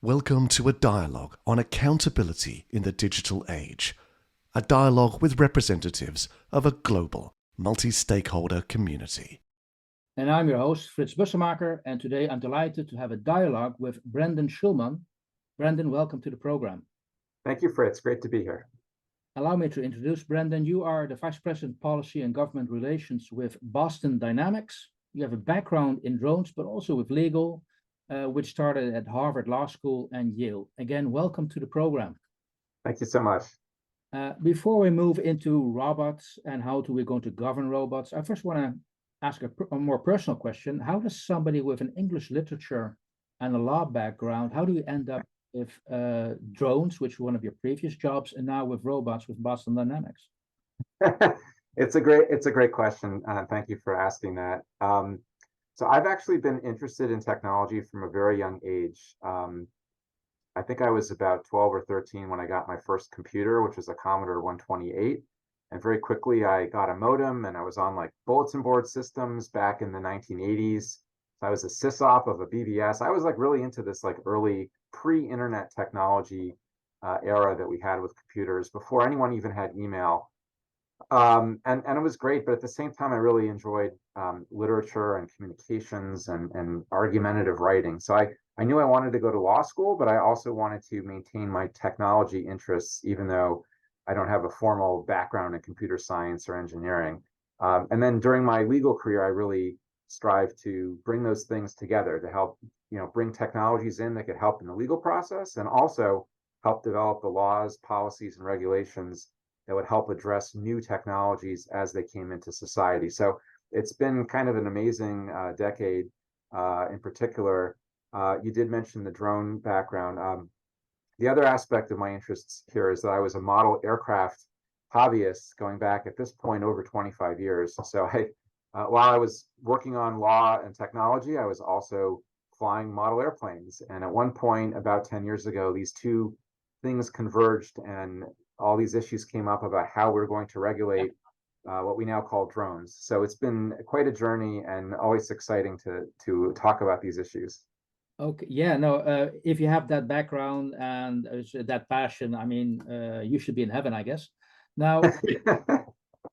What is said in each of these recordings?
Welcome to a dialogue on accountability in the digital age. A dialogue with representatives of a global, multi-stakeholder community. And I'm your host, Frits Bussemaker, and today I'm delighted to have a dialogue with Brendan Schulman. Brendan, welcome to the program. Thank you, Fritz. Great to be here. Allow me to introduce Brendan. You are the Vice President Policy and Government Relations with Boston Dynamics. You have a background in drones, but also with legal, which started at Harvard Law School and Yale. Again, welcome to the program. Thank you so much. Before we move into robots and how we're going to govern robots, I first want to ask a more personal question. How does somebody with an English literature and a law background, how do you end up with drones, which was one of your previous jobs, and now with robots with Boston Dynamics? It's a great question. Thank you for asking that. So I've actually been interested in technology from a very young age. I think I was about 12 or 13 when I got my first computer, which was a Commodore 128. And very quickly I got a modem, and I was on like bulletin board systems back in the 1980s. So I was a sysop of a BBS. I was like really into this like early pre-internet technology era that we had with computers before anyone even had email. And it was great, but at the same time, I really enjoyed literature and communications and argumentative writing. So I knew I wanted to go to law school, but I also wanted to maintain my technology interests, even though I don't have a formal background in computer science or engineering. And then during my legal career, I really strive to bring those things together to help, bring technologies in that could help in the legal process and also help develop the laws, policies, and regulations that would help address new technologies as they came into society. So it's been kind of an amazing decade. In particular, you did mention the drone background. The other aspect of my interests here is that I was a model aircraft hobbyist going back at this point over 25 years. So while I was working on law and technology, I was also flying model airplanes. And at one point, about 10 years ago, these two things converged, and all these issues came up about how we're going to regulate what we now call drones. So it's been quite a journey and always exciting to talk about these issues. Okay, yeah, no, if you have that background and that passion, I mean, you should be in heaven, I guess. Now,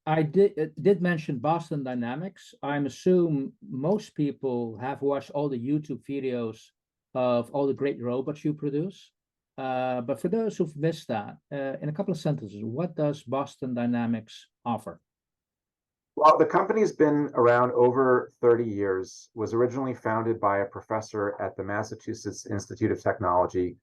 I did mention Boston Dynamics. I'm assume most people have watched all the YouTube videos of all the great robots you produce. But for those who've missed that, in a couple of sentences, what does Boston Dynamics offer? Well, the company's been around over 30 years, was originally founded by a professor at the Massachusetts Institute of Technology,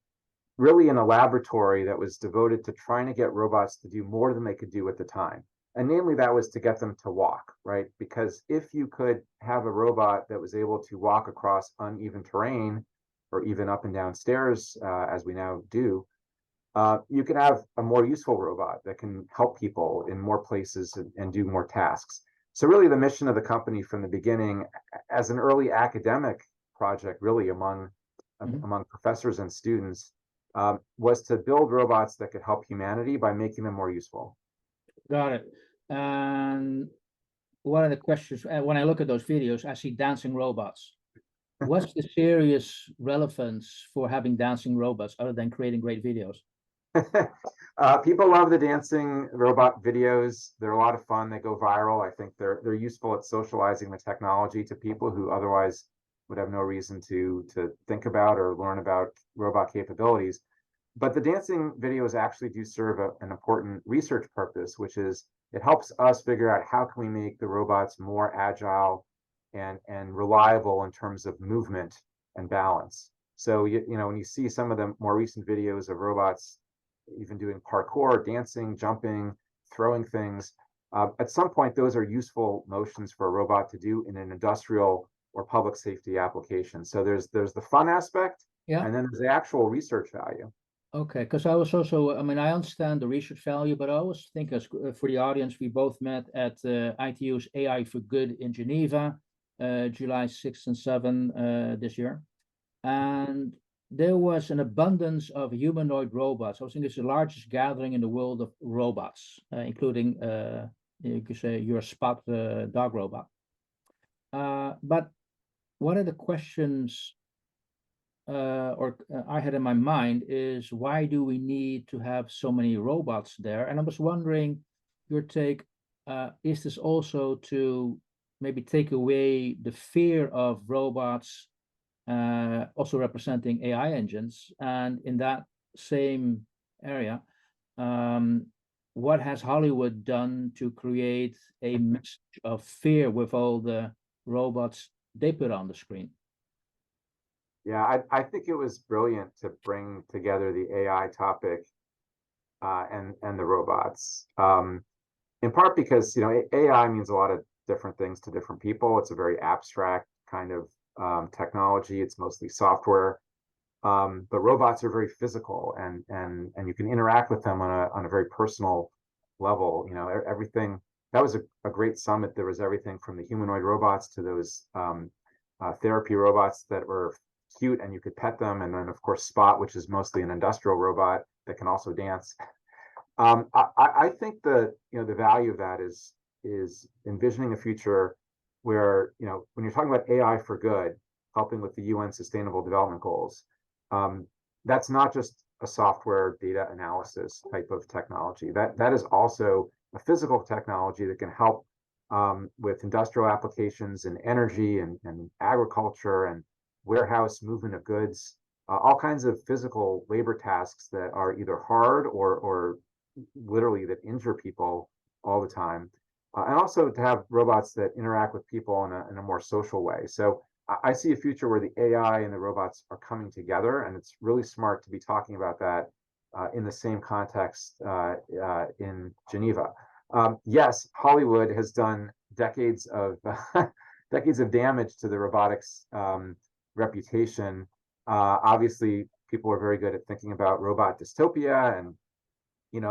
really in a laboratory that was devoted to trying to get robots to do more than they could do at the time. And namely, that was to get them to walk, right? Because if you could have a robot that was able to walk across uneven terrain, or even up and down stairs, as we now do, you can have a more useful robot that can help people in more places and do more tasks. So really the mission of the company from the beginning, as an early academic project, really among professors and students, was to build robots that could help humanity by making them more useful. Got it. And one of the questions, when I look at those videos, I see dancing robots. What's the serious relevance for having dancing robots other than creating great videos? People love the dancing robot videos. They're a lot of fun. They go viral. I think they're useful at socializing the technology to people who otherwise would have no reason to think about or learn about robot capabilities. But the dancing videos actually do serve an important research purpose, which is it helps us figure out how can we make the robots more agile and reliable in terms of movement and balance. So when you see some of the more recent videos of robots even doing parkour, dancing, jumping, throwing things, at some point those are useful motions for a robot to do in an industrial or public safety application. So there's the fun aspect, Yeah. And then there's the actual research value. Okay, because I was also, I mean, I understand the research value, but I always think as for the audience, we both met at ITU's AI for Good in Geneva, July 6th and 7th this year. And there was an abundance of humanoid robots. I was thinking it's the largest gathering in the world of robots, including, you could say, your Spot dog robot. But one of the questions I had in my mind is, why do we need to have so many robots there? And I was wondering your take, is this also to maybe take away the fear of robots, also representing AI engines? And in that same area, what has Hollywood done to create a message of fear with all the robots they put on the screen? Yeah, I think it was brilliant to bring together the AI topic and the robots. In part because AI means a lot of different things to different people. It's a very abstract kind of technology. It's mostly software. But robots are very physical, and you can interact with them on a very personal level. Everything that was a great summit. There was everything from the humanoid robots to those therapy robots that were cute and you could pet them, and then of course Spot, which is mostly an industrial robot that can also dance. I think the value of that is envisioning a future where when you're talking about AI for good, helping with the UN Sustainable Development Goals, that's not just a software data analysis type of technology. That is also a physical technology that can help with industrial applications and energy and agriculture and warehouse movement of goods, all kinds of physical labor tasks that are either hard or literally that injure people all the time, and also to have robots that interact with people in a more social way. So I see a future where the AI and the robots are coming together, and it's really smart to be talking about that in the same context in Geneva. Yes, Hollywood has done decades of decades of damage to the robotics reputation. Obviously, people are very good at thinking about robot dystopia, and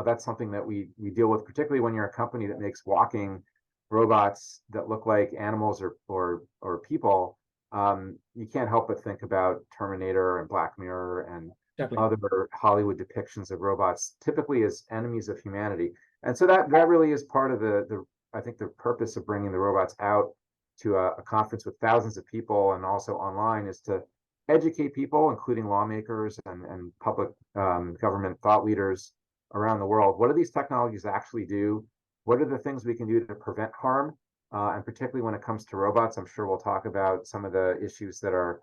that's something that we deal with, particularly when you're a company that makes walking robots that look like animals or people. You can't help but think about Terminator and Black Mirror and Exactly. other Hollywood depictions of robots, typically as enemies of humanity. And so that really is part of the I think the purpose of bringing the robots out to a conference with thousands of people and also online is to educate people, including lawmakers and public government thought leaders around the world. What do these technologies actually do? What are the things we can do to prevent harm? And particularly when it comes to robots, I'm sure we'll talk about some of the issues that are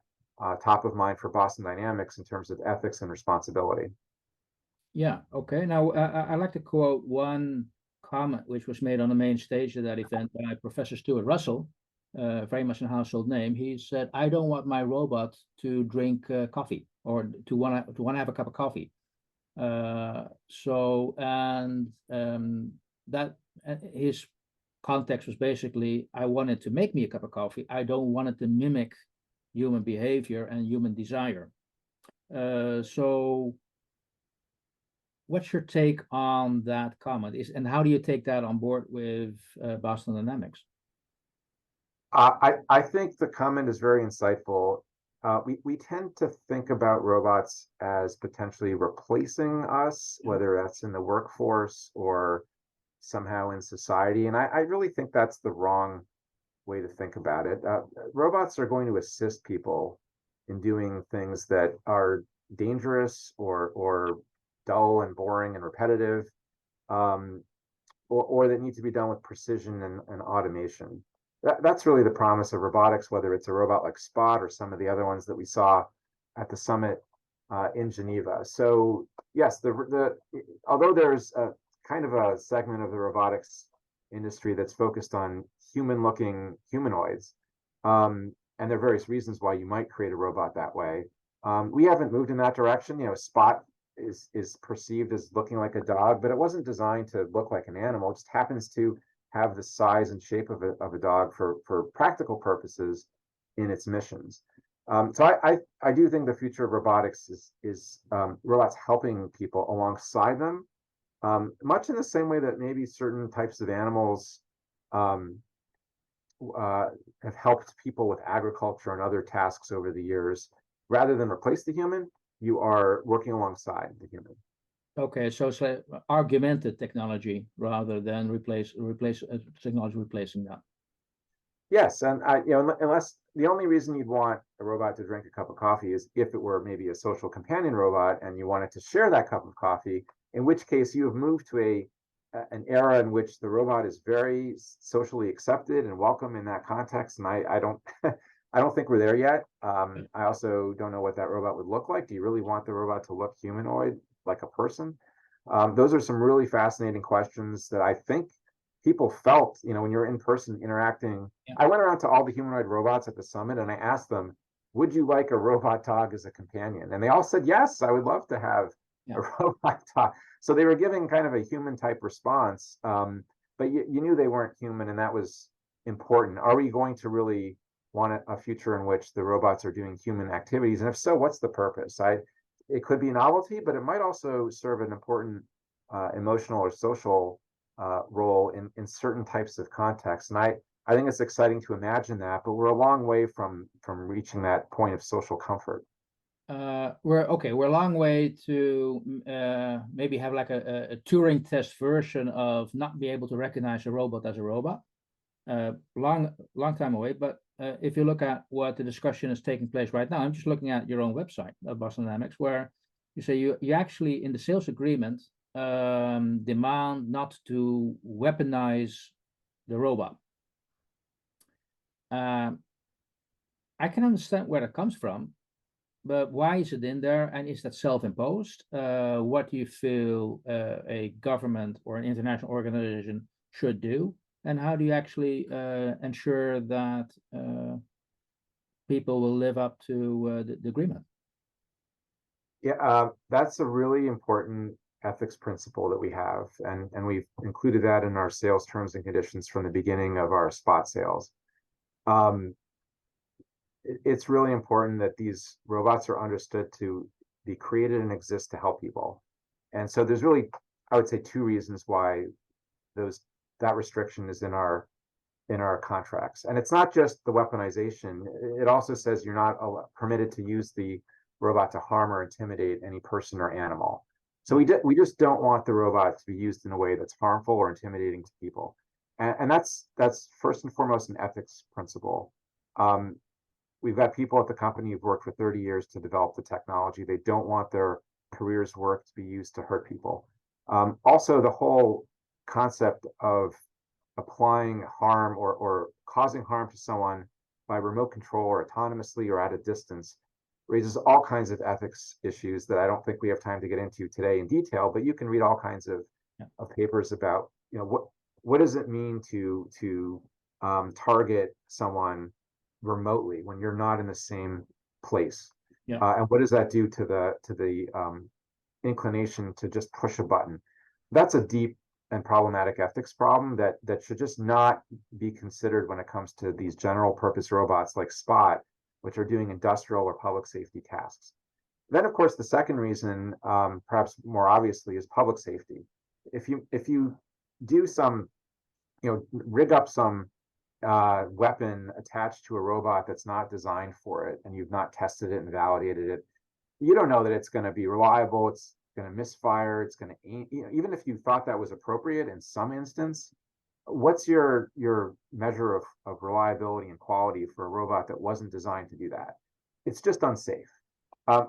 top of mind for Boston Dynamics in terms of ethics and responsibility. Yeah, okay. Now, I'd like to quote one comment which was made on the main stage of that event by Professor Stuart Russell, very much a household name. He said, "I don't want my robot to drink coffee or to want to have a cup of coffee." That his context was basically, I want it to make me a cup of coffee. I don't want it to mimic human behavior and human desire. So what's your take on that comment? And how do you take that on board with Boston Dynamics? I think the comment is very insightful. We tend to think about robots as potentially replacing us, whether that's in the workforce or somehow in society. And I really think that's the wrong way to think about it. Robots are going to assist people in doing things that are dangerous or dull and boring and repetitive, or that need to be done with precision and automation. That's really the promise of robotics, whether it's a robot like Spot or some of the other ones that we saw at the summit in Geneva. So yes, although there's a kind of a segment of the robotics industry that's focused on human-looking humanoids, and there are various reasons why you might create a robot that way. We haven't moved in that direction. Spot is perceived as looking like a dog, but it wasn't designed to look like an animal. It just happens to have the size and shape of a dog for practical purposes in its missions. So I do think the future of robotics is robots helping people alongside them, much in the same way that maybe certain types of animals have helped people with agriculture and other tasks over the years. Rather than replace the human, you are working alongside the human. Okay, so augmented technology rather than replace technology replacing that. Yes, and unless the only reason you'd want a robot to drink a cup of coffee is if it were maybe a social companion robot and you wanted to share that cup of coffee, in which case you have moved to an era in which the robot is very socially accepted and welcome in that context. And I don't I don't think we're there yet. I also don't know what that robot would look like. Do you really want the robot to look humanoid like a person? Those are some really fascinating questions that I think people felt, when you're in person interacting. Yeah. I went around to all the humanoid robots at the summit and I asked them, would you like a robot dog as a companion? And they all said, yes, I would love to have Yeah. a robot dog. So they were giving kind of a human type response. But you knew they weren't human, and that was important. Are we going to really want a future in which the robots are doing human activities? And if so, what's the purpose? It could be novelty, but it might also serve an important emotional or social role in certain types of contexts. And I think it's exciting to imagine that, but we're a long way from reaching that point of social comfort. We're a long way to maybe have like a Turing test version of not be able to recognize a robot as a robot. Long time away. But if you look at what the discussion is taking place right now, I'm just looking at your own website, Boston Dynamics, where you say you actually in the sales agreement demand not to weaponize the robot. I can understand where that comes from, but why is it in there, and is that self-imposed? What do you feel a government or an international organization should do, and how do you actually ensure that people will live up to the agreement? Yeah, that's a really important ethics principle that we have, and we've included that in our sales terms and conditions from the beginning of our spot sales. It's really important that these robots are understood to be created and exist to help people. And so there's really, I would say, two reasons why that restriction is in our contracts. And it's not just the weaponization. It also says you're not permitted to use the robot to harm or intimidate any person or animal. So we just don't want the robot to be used in a way that's harmful or intimidating to people. And that's first and foremost an ethics principle. We've got people at the company who've worked for 30 years to develop the technology. They don't want their career's work to be used to hurt people. Also, the whole concept of applying harm or causing harm to someone by remote control or autonomously or at a distance raises all kinds of ethics issues that I don't think we have time to get into today in detail, but you can read all kinds of papers about, what does it mean to target someone remotely when you're not in the same place, and what does that do to the inclination to just push a button? That's a deep and problematic ethics problem that should just not be considered when it comes to these general purpose robots like Spot, which are doing industrial or public safety tasks. Then, of course, the second reason, perhaps more obviously, is public safety. If you do some, rig up some weapon attached to a robot that's not designed for it, and you've not tested it and validated it, you don't know that it's going to be reliable. It's going to misfire. It's going to, even if you thought that was appropriate in some instance, what's your measure of reliability and quality for a robot that wasn't designed to do that? It's just unsafe.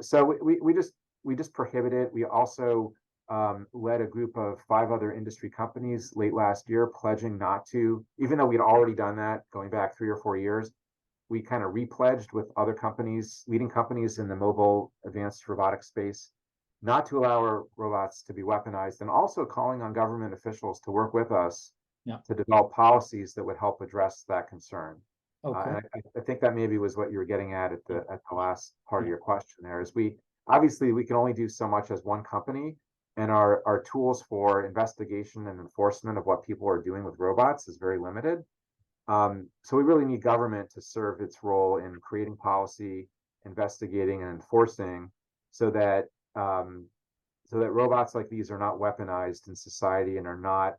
So we just prohibit it. We also led a group of 5 other industry companies late last year pledging not to, even though we'd already done that going back 3 or 4 years. We kind of repledged with other companies, leading companies in the mobile advanced robotics space, not to allow our robots to be weaponized, and also calling on government officials to work with us to develop policies that would help address that concern. And I think that maybe was what you were getting at the last part of your question there, is we can only do so much as one company, and our tools for investigation and enforcement of what people are doing with robots is very limited. So we really need government to serve its role in creating policy, investigating, and enforcing, so that robots like these are not weaponized in society and are not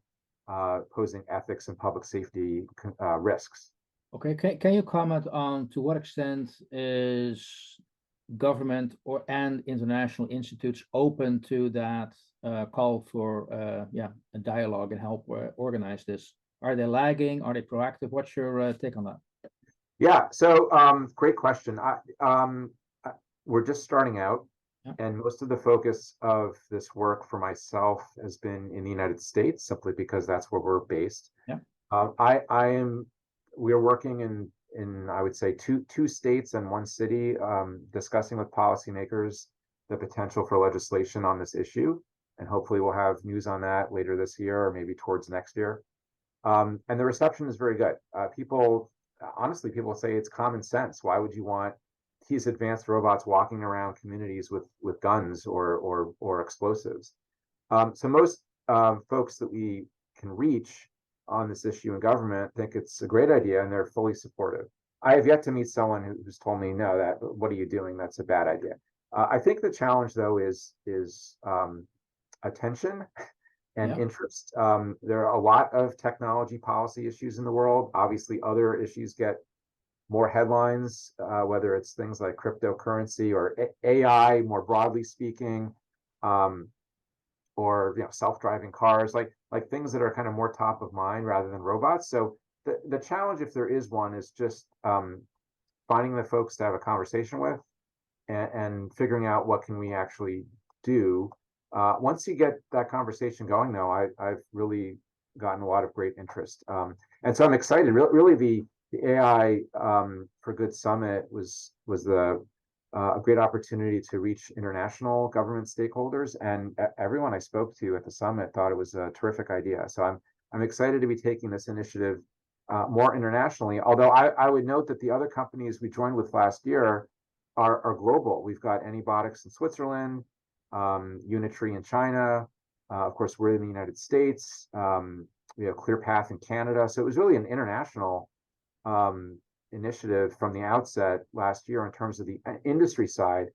posing ethics and public safety risks. Okay, can you comment on to what extent is government and international institutes open to that call for a dialogue and help organize this? Are they lagging? Are they proactive? What's your take on that? Yeah, so great question. We're just starting out, Yeah. and most of the focus of this work for myself has been in the United States, simply because that's where we're based. Yeah. We are working in I would say two states and one city, discussing with policymakers the potential for legislation on this issue, and hopefully we'll have news on that later this year or maybe towards next year. And the reception is very good. Honestly, people say it's common sense. Why would you want these advanced robots walking around communities with guns or explosives? So most folks that we can reach on this issue in government think it's a great idea, and they're fully supportive. I have yet to meet someone who's told me, no, that what are you doing? That's a bad idea. I think the challenge, though, is attention and Yeah. interest. There are a lot of technology policy issues in the world. Obviously, other issues get more headlines, whether it's things like cryptocurrency or AI, more broadly speaking, um, or self-driving cars, like things that are kind of more top of mind rather than robots. So the challenge, if there is one, is just finding the folks to have a conversation with, and figuring out what can we actually do. Once you get that conversation going, though, I've really gotten a lot of great interest, and so I'm excited. Really, the AI for Good Summit was a great opportunity to reach international government stakeholders, and everyone I spoke to at the summit thought it was a terrific idea. So I'm excited to be taking this initiative more internationally. Although I would note that the other companies we joined with last year are global. We've got Anybotics in Switzerland, Unitree in China. Of course, we're in the United States. We have ClearPath in Canada. So it was really an international initiative from the outset last year in terms of the industry side.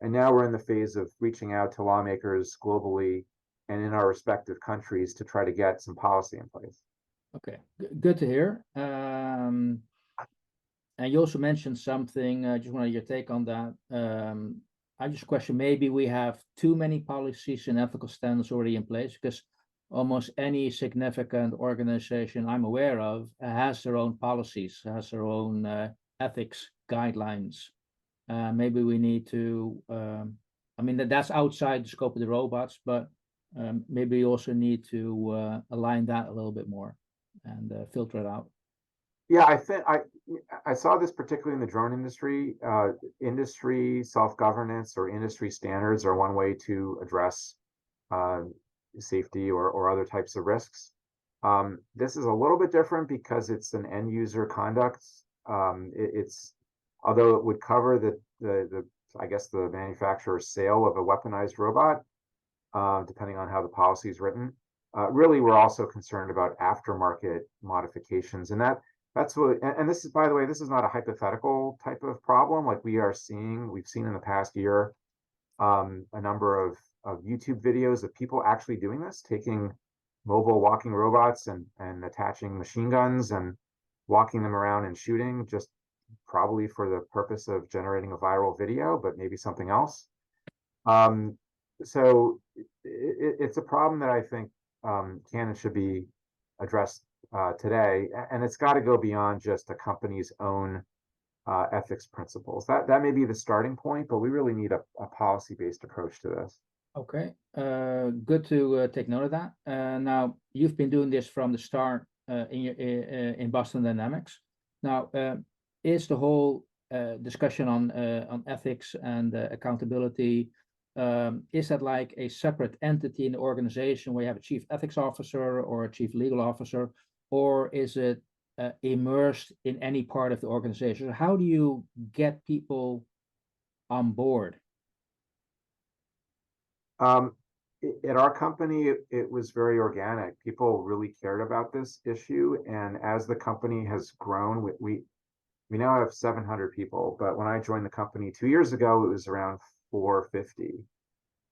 And now we're in the phase of reaching out to lawmakers globally and in our respective countries to try to get some policy in place. Okay, good to hear. And you also mentioned something, I just wanted your take on that. I just question, maybe we have too many policies and ethical standards already in place, because almost any significant organization I'm aware of has their own policies, has their own ethics guidelines. Maybe we need to, I mean, that's outside the scope of the robots, but maybe we also need to align that a little bit more and filter it out. Yeah, I saw this particularly in the drone industry. Industry self-governance or industry standards are one way to address uh, safety or other types of risks. This is a little bit different because it's an end user conduct. It's although it would cover the I guess the manufacturer's sale of a weaponized robot, depending on how the policy is written. Really, we're also concerned about aftermarket modifications, and that's what. And this is, by the way, this is not a hypothetical type of problem. Like we've seen in the past year, a number of YouTube videos of people actually doing this, taking mobile walking robots and attaching machine guns and walking them around and shooting, just probably for the purpose of generating a viral video, but maybe something else. Um, so it's a problem that I think can and should be addressed today, and it's got to go beyond just a company's own ethics principles. That may be the starting point, but we really need a policy-based approach to this. Okay, good to take note of that. Now, you've been doing this from the start in Boston Dynamics. Now, is the whole discussion on ethics and accountability, is that like a separate entity in the organization where you have a chief ethics officer or a chief legal officer, or is it immersed in any part of the organization? How do you get people on board? At our company, it was very organic. People really cared about this issue, and as the company has grown, we now have 700 people. But when I joined the company 2 years ago, it was around 450.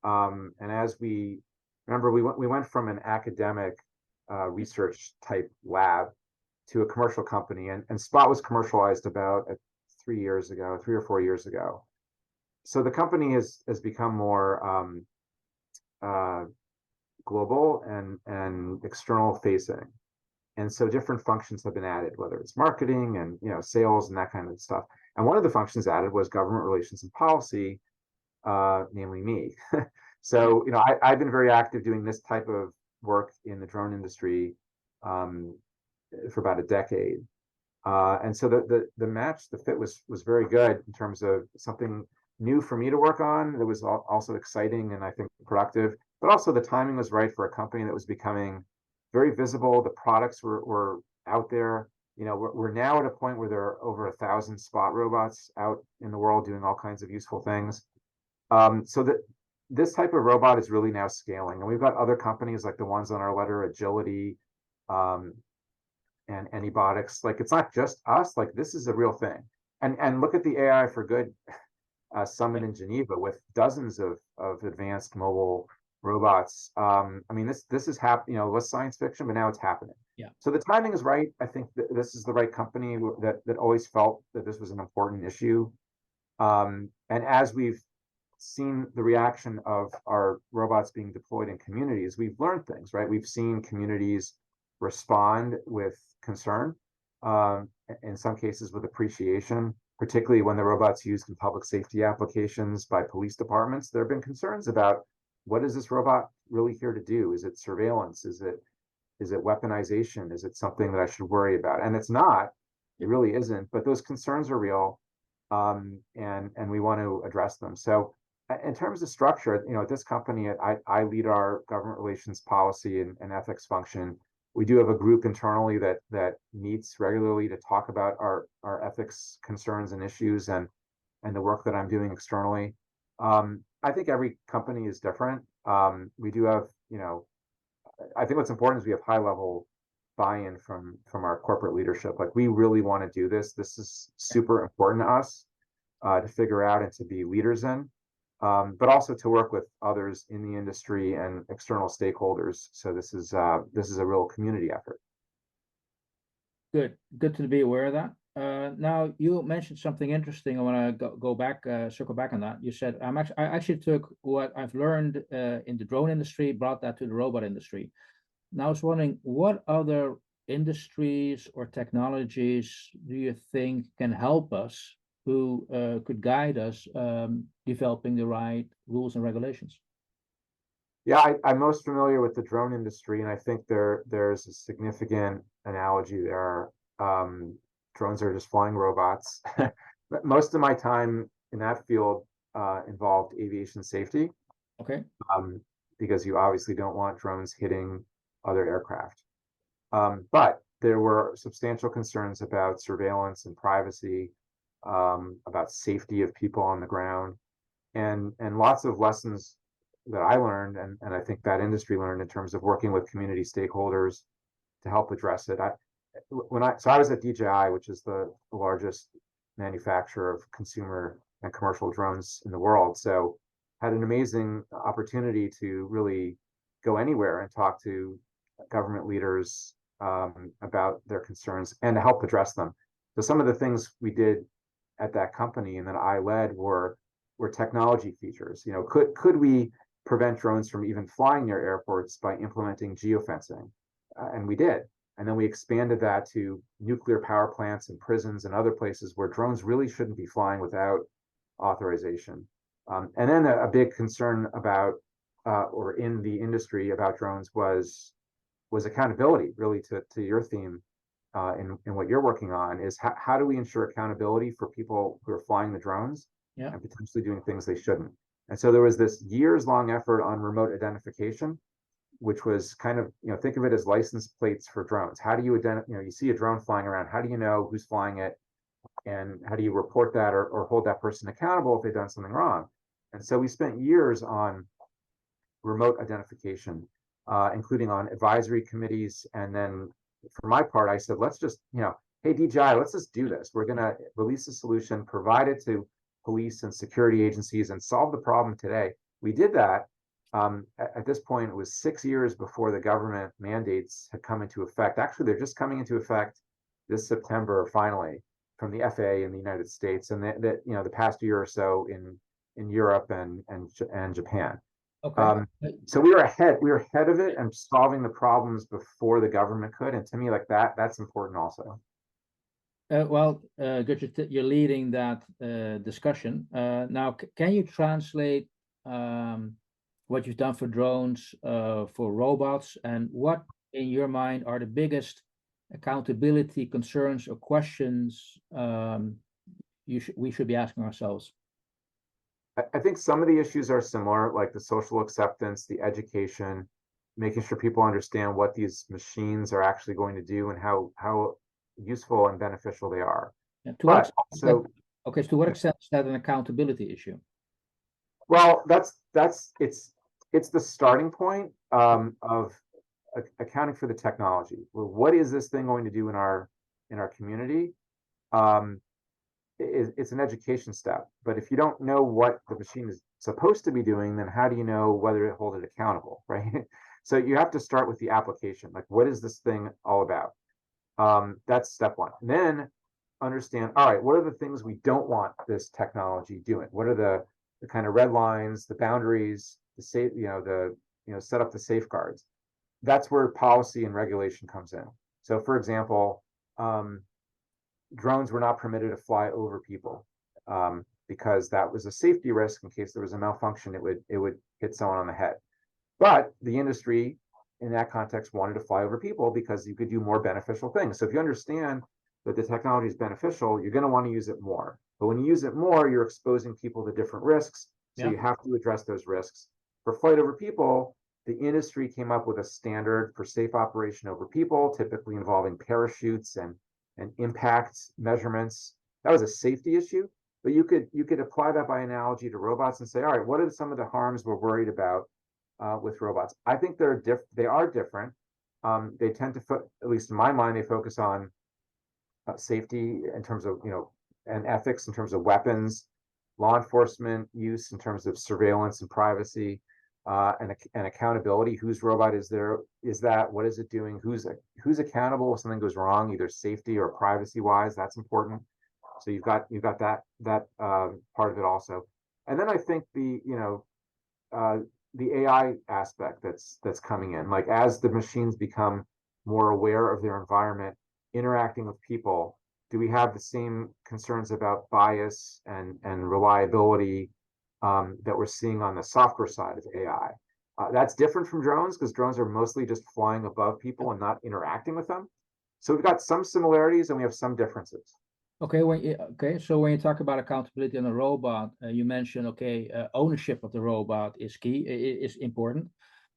And as we remember, we went from an academic research type lab to a commercial company, and Spot was commercialized about 3 years ago, 3 or 4 years ago. So the company has become more global and external facing. And so different functions have been added, whether it's marketing and sales and that kind of stuff. And one of the functions added was government relations and policy, namely me. So I've been very active doing this type of work in the drone industry um, for about a decade. And so the fit was very good in terms of something new for me to work on. That was also exciting and I think productive, but also the timing was right for a company that was becoming very visible. The products were out there. We're now at a point where there are over 1,000 spot robots out in the world doing all kinds of useful things. So that this type of robot is really now scaling, and we've got other companies like the ones on our letter, Agility, um, and Anybotics. Like, it's not just us. Like, this is a real thing. And look at the AI for Good summit in Geneva with dozens of advanced mobile robots. I mean, this is happening. Was science fiction, but now it's happening. Yeah. So the timing is right. I think this is the right company that always felt that this was an important issue. And as we've seen the reaction of our robots being deployed in communities, we've learned things, right? We've seen communities respond with concern, in some cases with appreciation, particularly when the robot's used in public safety applications by police departments. There have been concerns about, what is this robot really here to do? Is it surveillance? Is it weaponization? Is it something that I should worry about? And it's not. It really isn't. But those concerns are real, and we want to address them. So in terms of structure, at this company, I lead our government relations policy and ethics function. We do have a group internally that meets regularly to talk about our ethics concerns and issues and the work that I'm doing externally. I think every company is different. We do have, I think what's important is we have high level buy-in from our corporate leadership. Like, we really want to do this. This is super important to us to figure out and to be leaders in. But also to work with others in the industry and external stakeholders. So this is a real community effort. Good to be aware of that. Now you mentioned something interesting. I want to go back, circle back on that. You said I actually took what I've learned in the drone industry, brought that to the robot industry. Now I was wondering, what other industries or technologies do you think can help us, who could guide us developing the right rules and regulations? Yeah, I'm most familiar with the drone industry, and I think there's a significant analogy there. Drones are just flying robots. But most of my time in that field involved aviation safety, Okay. because you obviously don't want drones hitting other aircraft. But there were substantial concerns about surveillance and privacy, about safety of people on the ground, and lots of lessons that I learned, and I think that industry learned, in terms of working with community stakeholders to help address it. I was at DJI, which is the largest manufacturer of consumer and commercial drones in the world. So had an amazing opportunity to really go anywhere and talk to government leaders about their concerns and to help address them. So some of the things we did at that company and that I led were technology features. Could we prevent drones from even flying near airports by implementing geofencing? And we did. And then we expanded that to nuclear power plants and prisons and other places where drones really shouldn't be flying without authorization. And then a big concern about, or in the industry about drones was accountability, really, to your theme in what you're working on, is how do we ensure accountability for people who are flying the drones, Yeah. and potentially doing things they shouldn't. And so there was this years-long effort on remote identification, which was kind of, think of it as license plates for drones. How do you identify, you see a drone flying around, how do you know who's flying it? And how do you report that or hold that person accountable if they've done something wrong? And so we spent years on remote identification, including on advisory committees. And then for my part, I said, let's just, hey, DJI, let's just do this. We're going to release a solution, provide it to police and security agencies, and solve the problem today. We did that. At this point, it was 6 years before the government mandates had come into effect. Actually, they're just coming into effect this September, finally, from the FAA in the United States, and the past year or so in Europe and Japan. Okay. So we were ahead of it and solving the problems before the government could. And to me, like that's important also. Well, good, you're leading that discussion. Now, can you translate what you've done for drones for robots, and what, in your mind, are the biggest accountability concerns or questions we should be asking ourselves? I think some of the issues are similar, like the social acceptance, the education, making sure people understand what these machines are actually going to do and how useful and beneficial they are. And to what But extent also, okay, so to what extent is that an accountability issue? well, it's the starting point of accounting for the technology. Well, what is this thing going to do in our community? Um, it's an education step. But if you don't know what the machine is supposed to be doing, then how do you know whether to hold it accountable, right? So you have to start with the application. Like, what is this thing all about? That's step one. And then understand, all right, what are the things we don't want this technology doing? What are the kind of red lines, the boundaries, set up the safeguards? That's where policy and regulation comes in. So, for example, drones were not permitted to fly over people because that was a safety risk in case there was a malfunction. It would hit someone on the head. But the industry, in that context, wanted to fly over people because you could do more beneficial things. So if you understand that the technology is beneficial, you're going to want to use it more. But when you use it more, you're exposing people to different risks. So you have to address those risks. For flight over people, the industry came up with a standard for safe operation over people, typically involving parachutes and impact measurements. That was a safety issue, but you could apply that by analogy to robots and say, all right, what are some of the harms we're worried about with robots? I think they are different. They tend to, at least in my mind, they focus on safety in terms of, and ethics in terms of weapons, law enforcement use in terms of surveillance and privacy, and accountability. Whose robot is that? What is it doing? Who's accountable if something goes wrong, either safety or privacy wise? That's important. So you've got that part of it also. And then I think the AI aspect that's coming in, like as the machines become more aware of their environment, interacting with people, do we have the same concerns about bias and reliability that we're seeing on the software side of AI? That's different from drones because drones are mostly just flying above people and not interacting with them. So we've got some similarities and we have some differences. Okay, so when you talk about accountability on a robot, you mentioned ownership of the robot is key, is important.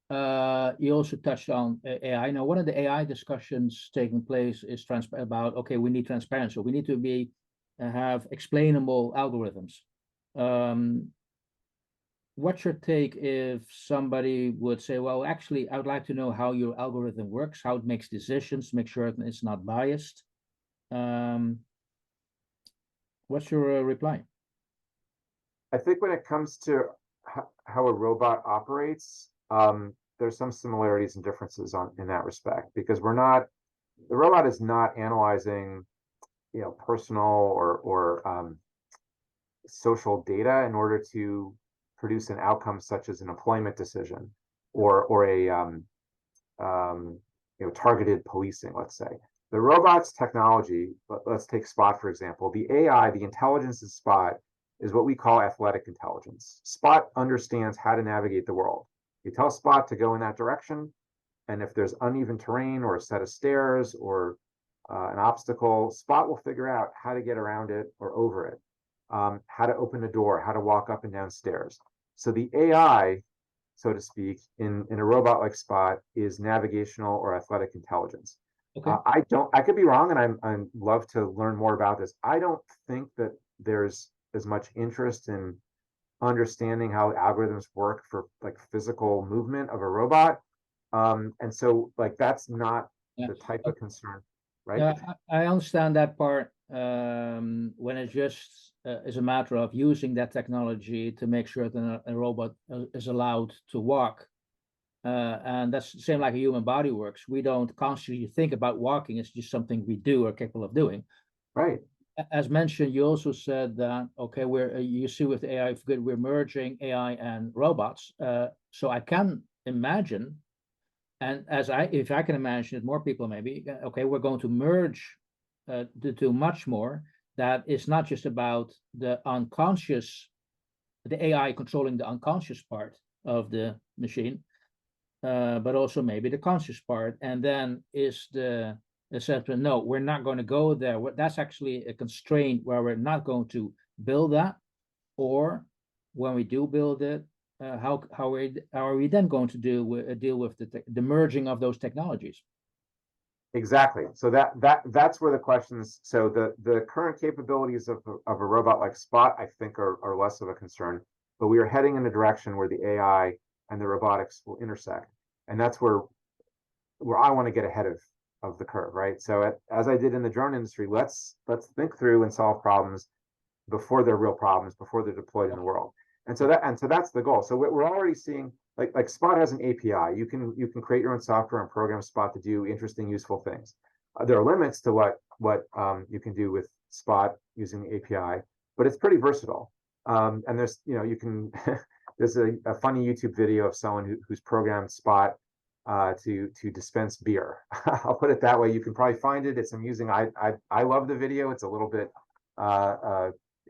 You also touched on AI. Now, one of the AI discussions taking place is about we need transparency. So we need to have explainable algorithms. What's your take if somebody would say, well, actually, I would like to know how your algorithm works, how it makes decisions, make sure it's not biased. What's your reply? I think when it comes to how a robot operates, there's some similarities and differences in that respect, because the robot is not analyzing, personal or social data in order to produce an outcome such as an employment decision or a targeted policing, let's say. The robot's technology, let's take Spot, for example. The AI, the intelligence in Spot, is what we call athletic intelligence. Spot understands how to navigate the world. You tell Spot to go in that direction, and if there's uneven terrain or a set of stairs or an obstacle, Spot will figure out how to get around it or over it, how to open a door, how to walk up and down stairs. So the AI, so to speak, in a robot like Spot is navigational or athletic intelligence. Okay. I could be wrong, and I'd love to learn more about this. I don't think that there's as much interest in understanding how algorithms work for like physical movement of a robot. And so like that's not the type of concern, right? Yeah, I understand that part. When it just is a matter of using that technology to make sure that a robot is allowed to walk. And that's the same like a human body works. We don't constantly think about walking. It's just something we do or capable of doing. Right. as mentioned, you also said that, okay, you see with AI for good, we're merging AI and robots. So I can imagine, and if I can imagine it, more people maybe, okay, we're going to merge to do much more. That is not just about the AI controlling the unconscious part of the machine, but also maybe the conscious part. And then is the assessment, no, we're not going to go there. That's actually a constraint where we're not going to build that. Or when we do build it, how are we then going to deal with the merging of those technologies? Exactly. So that's where the questions. So the current capabilities of a robot like Spot, I think, are less of a concern. But we are heading in a direction where the AI and the robotics will intersect, and that's where I want to get ahead of the curve, right? So as I did in the drone industry, let's think through and solve problems before they're real problems, before they're deployed in the world. And so that's the goal. So we're already seeing, like Spot has an API. You can create your own software and program Spot to do interesting, useful things. There are limits to what you can do with Spot using the API, but it's pretty versatile. And there's you can there's a funny YouTube video of someone who's programmed Spot to dispense beer. I'll put it that way. You can probably find it. It's amusing. I love the video. It's a little bit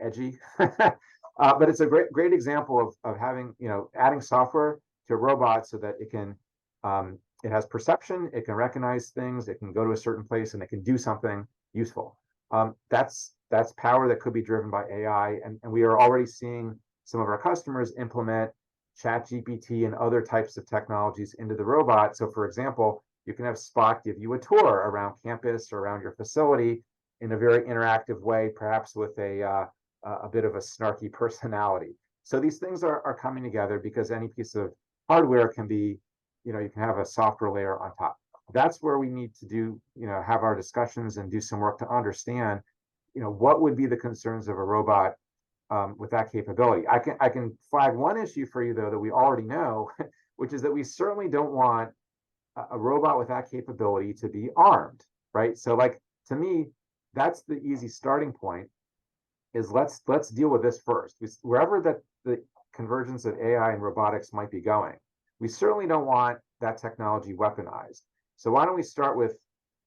edgy, but it's a great example of having adding software to a robot so that it has perception, it can recognize things, it can go to a certain place, and it can do something useful. That's power that could be driven by AI, and we are already seeing some of our customers implement ChatGPT and other types of technologies into the robot. So, for example, you can have Spot give you a tour around campus or around your facility in a very interactive way, perhaps with a bit of a snarky personality. So these things are coming together because any piece of hardware can be, you can have a software layer on top. That's where we need to do, have our discussions and do some work to understand, what would be the concerns of a robot with that capability. I can flag one issue for you though that we already know, which is that we certainly don't want a robot with that capability to be armed, right? So, like, to me, that's the easy starting point. Is let's deal with this first. Wherever that the convergence of AI and robotics might be going, we certainly don't want that technology weaponized. So why don't we start with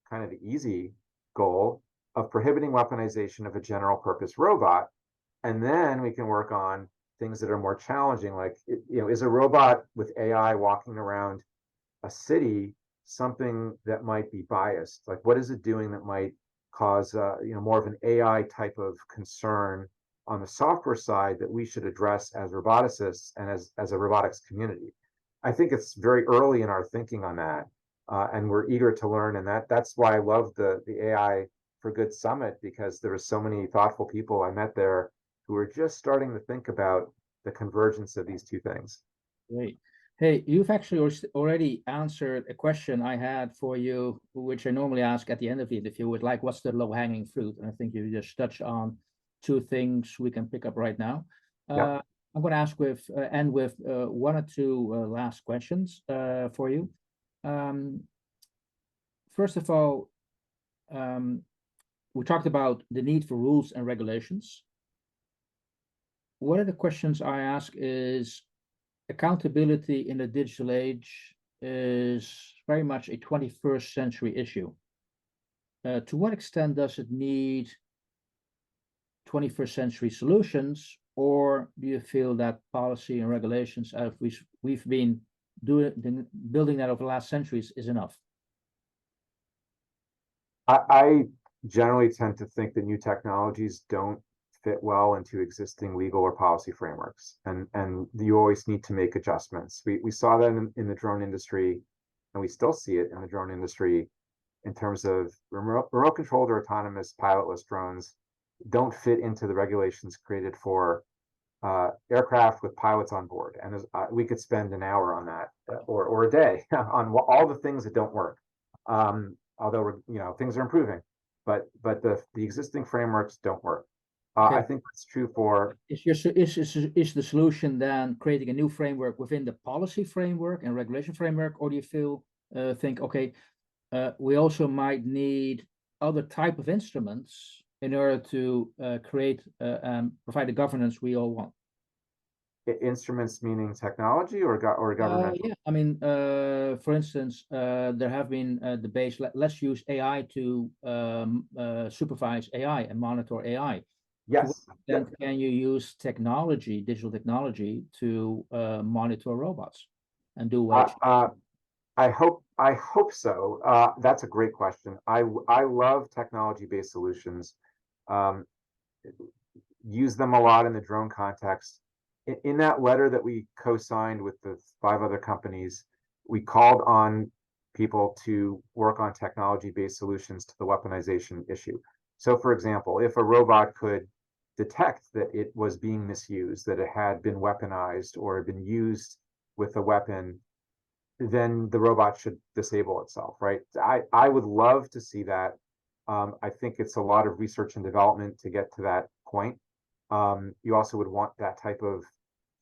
kind of the easy goal of prohibiting weaponization of a general purpose robot, and then we can work on things that are more challenging, like is a robot with AI walking around a city something that might be biased? Like, what is it doing that might cause more of an AI type of concern on the software side that we should address as roboticists and as a robotics community? I think it's very early in our thinking on that, and we're eager to learn. And that's why I love the AI for Good Summit, because there were so many thoughtful people I met there who are just starting to think about the convergence of these two things. Great. Hey, you've actually already answered a question I had for you, which I normally ask at the end of the interview, with like, what's the low-hanging fruit? And I think you just touched on two things we can pick up right now. Yep. I'm going to end with one or two last questions for you. First of all, we talked about the need for rules and regulations. One of the questions I ask is, accountability in the digital age is very much a 21st century issue. To what extent does it need 21st century solutions, or do you feel that policy and regulations, as we've been building that over the last centuries, is enough? I generally tend to think that new technologies don't fit well into existing legal or policy frameworks, and you always need to make adjustments. We saw that in the drone industry, and we still see it in the drone industry in terms of remote controlled or autonomous pilotless drones don't fit into the regulations created for aircraft with pilots on board. And we could spend an hour on that, or a day on all the things that don't work. Although things are improving, but the existing frameworks don't work. Okay. I think that's true for. Is the solution then creating a new framework within the policy framework and regulation framework, or do you think, okay, we also might need other type of instruments in order to create provide the governance we all want. Instruments meaning technology or government? Yeah, I mean, for instance, there have been debates. Let's use AI to supervise AI and monitor AI. To what Yes. extent can you use technology, digital technology, to monitor robots and do what? I hope so. That's a great question. I love technology-based solutions. Um, use them a lot in the drone context. In that letter that we co-signed with the 5 other companies, we called on people to work on technology-based solutions to the weaponization issue. So, for example, if a robot could detect that it was being misused, that it had been weaponized or had been used with a weapon, then the robot should disable itself, right? I would love to see that. I think it's a lot of research and development to get to that point. You also would want that type of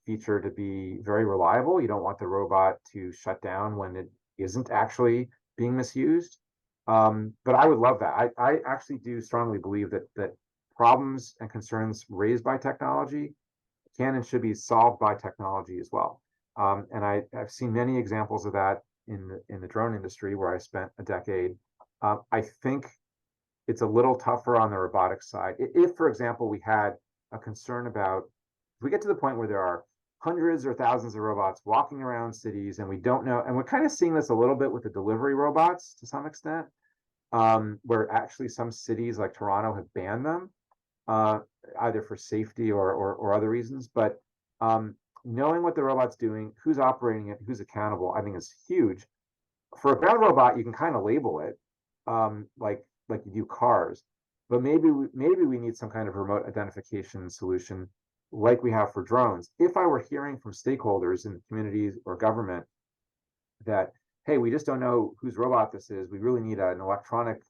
feature to be very reliable. You don't want the robot to shut down when it isn't actually being misused. But I would love that. I actually do strongly believe that problems and concerns raised by technology can and should be solved by technology as well. And I've seen many examples of that in the drone industry where I spent a decade. I think it's a little tougher on the robotics side. If, for example, we had a concern about, if we get to the point where there are hundreds or thousands of robots walking around cities and we don't know, and we're kind of seeing this a little bit with the delivery robots to some extent, where actually some cities like Toronto have banned them, either for safety or other reasons. But knowing what the robot's doing, who's operating it, who's accountable, I think is huge. For a ground robot, you can kind of label it, like you do cars, but maybe we need some kind of remote identification solution like we have for drones. If I were hearing from stakeholders in the communities or government that, hey, we just don't know whose robot this is, we really need an electronic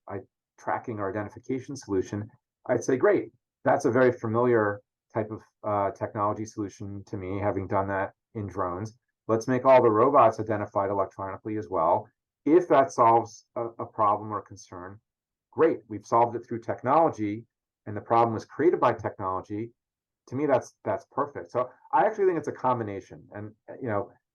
tracking or identification solution, I'd say, great. That's a very familiar type of technology solution to me, having done that in drones. Let's make all the robots identified electronically as well. If that solves a problem or concern, great. We've solved it through technology, and the problem was created by technology. To me, that's perfect. So I actually think it's a combination, and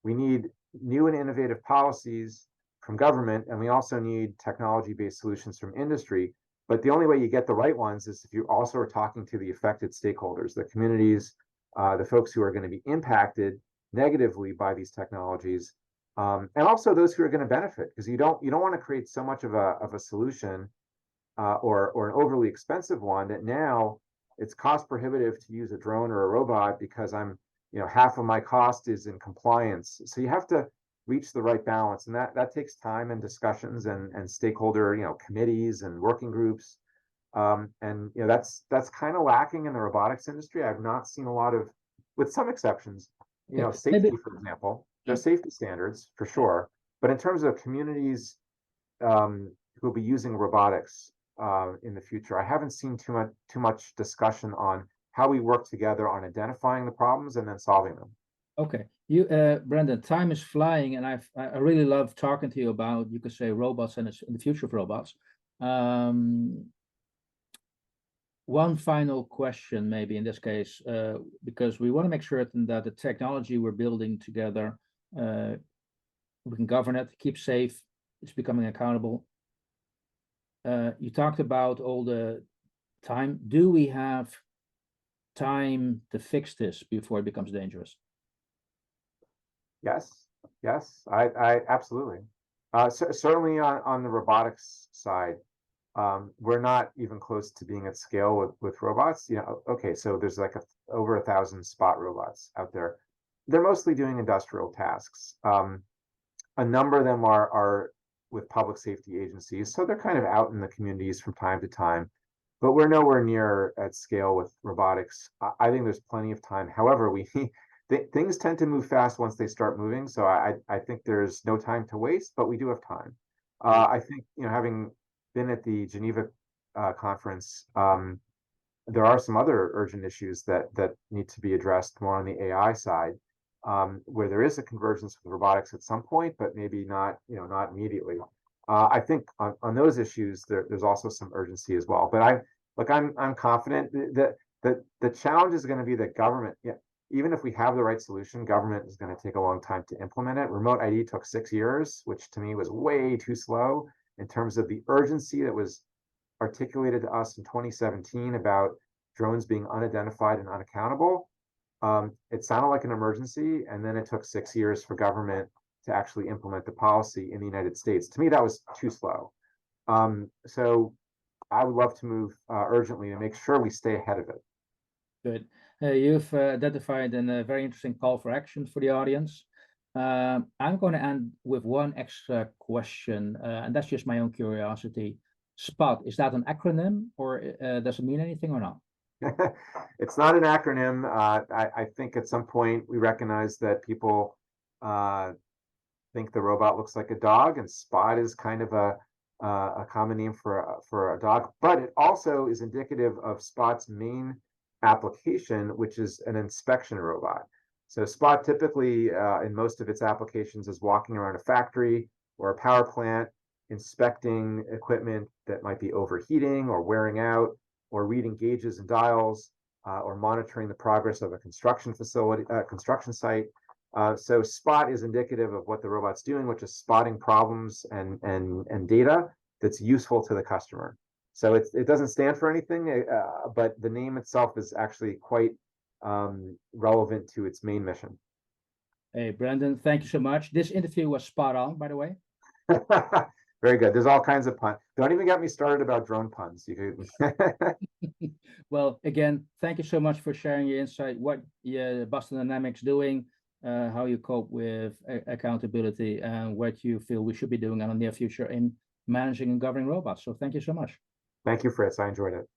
we need new and innovative policies from government, and we also need technology-based solutions from industry. But the only way you get the right ones is if you also are talking to the affected stakeholders, the communities, the folks who are going to be impacted negatively by these technologies, and also those who are going to benefit, because you don't want to create so much of a solution or an overly expensive one that now it's cost prohibitive to use a drone or a robot because half of my cost is in compliance. So you have to reach the right balance, and that takes time and discussions and stakeholder committees and working groups. And that's kind of lacking in the robotics industry. I've not seen a lot of, with some exceptions, safety, for example. There's safety standards for sure, but in terms of communities who will be using robotics in the future, I haven't seen too much discussion on how we work together on identifying the problems and then solving them. Okay, Brendan, time is flying, and I really love talking to you about, you could say, robots and the future of robots. One final question, maybe in this case, because we want to make certain that the technology we're building together, we can govern it, keep safe, it's becoming accountable. You talked about all the time. Do we have time to fix this before it becomes dangerous? Yes, I absolutely. Certainly on the robotics side, we're not even close to being at scale with robots. Okay, so there's like over 1,000 spot robots out there. They're mostly doing industrial tasks. A number of them are with public safety agencies, so they're kind of out in the communities from time to time, but we're nowhere near at scale with robotics. I think there's plenty of time. However, things tend to move fast once they start moving, so I think there's no time to waste, but we do have time. I think, having been at the Geneva conference, there are some other urgent issues that need to be addressed more on the AI side, where there is a convergence with robotics at some point, but maybe not immediately. I think on those issues, there's also some urgency as well. But look, I'm confident that the challenge is going to be that government, yeah, even if we have the right solution, government is going to take a long time to implement it. Remote ID took 6 years, which to me was way too slow in terms of the urgency that was articulated to us in 2017 about drones being unidentified and unaccountable. It sounded like an emergency, and then it took 6 years for government to actually implement the policy in the United States. To me, that was too slow. So I would love to move urgently to make sure we stay ahead of it. Good. You've identified a very interesting call for action for the audience. I'm going to end with one extra question, and that's just my own curiosity. SPOT, is that an acronym, or does it mean anything or not? It's not an acronym. I think at some point we recognize that people think the robot looks like a dog, and Spot is kind of a common name for a dog, but it also is indicative of Spot's main application, which is an inspection robot. So Spot typically, in most of its applications, is walking around a factory or a power plant, inspecting equipment that might be overheating or wearing out, or reading gauges and dials, or monitoring the progress of a construction facility, construction site. So Spot is indicative of what the robot's doing, which is spotting problems and data that's useful to the customer. So it doesn't stand for anything, but the name itself is actually quite relevant to its main mission. Hey, Brandon, thank you so much. This interview was spot on, by the way. Very good. There's all kinds of puns. Don't even get me started about drone puns. You could. Well, again, thank you so much for sharing your insight, what Boston Dynamics doing, how you cope with accountability, and what you feel we should be doing in the near future in managing and governing robots. So thank you so much. Thank you, Fritz. I enjoyed it.